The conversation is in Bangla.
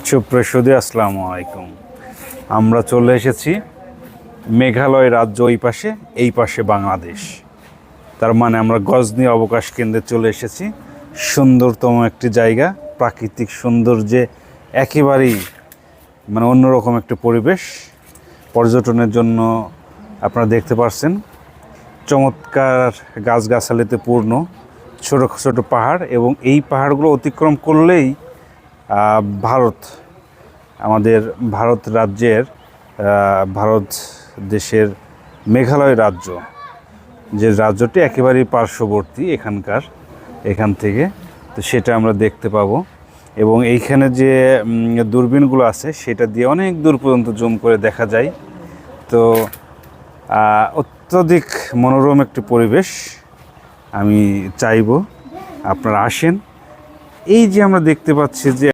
সুপ্রসুদী আসসালামু আলাইকুম। আমরা চলে এসেছি মেঘালয় রাজ্য, ওই পাশে এই পাশে বাংলাদেশ। তার মানে আমরা গজনী অবকাশ কেন্দ্রে চলে এসেছি। সুন্দরতম একটি জায়গা, প্রাকৃতিক সৌন্দর্যে একেবারেই মানে অন্যরকম একটি পরিবেশ। পর্যটনের জন্য আপনারা দেখতে পাচ্ছেন চমৎকার গাছগাছালিতে পূর্ণ ছোটো ছোটো পাহাড়, এবং এই পাহাড়গুলো অতিক্রম করলেই ভারত, আমাদের ভারত রাজ্যের, ভারত দেশের মেঘালয় রাজ্য, যে রাজ্যটি একেবারেই পার্শ্ববর্তী এখান থেকে, তো সেটা আমরা দেখতে পাবো। এবং এইখানে যে দূরবীনগুলো আছে সেটা দিয়ে অনেক দূর পর্যন্ত জুম করে দেখা যায়। তো অত্যধিক মনোরম একটি পরিবেশ। আমি চাইবো আপনারা আসেন। এই যে আমরা দেখতে পাচ্ছি যে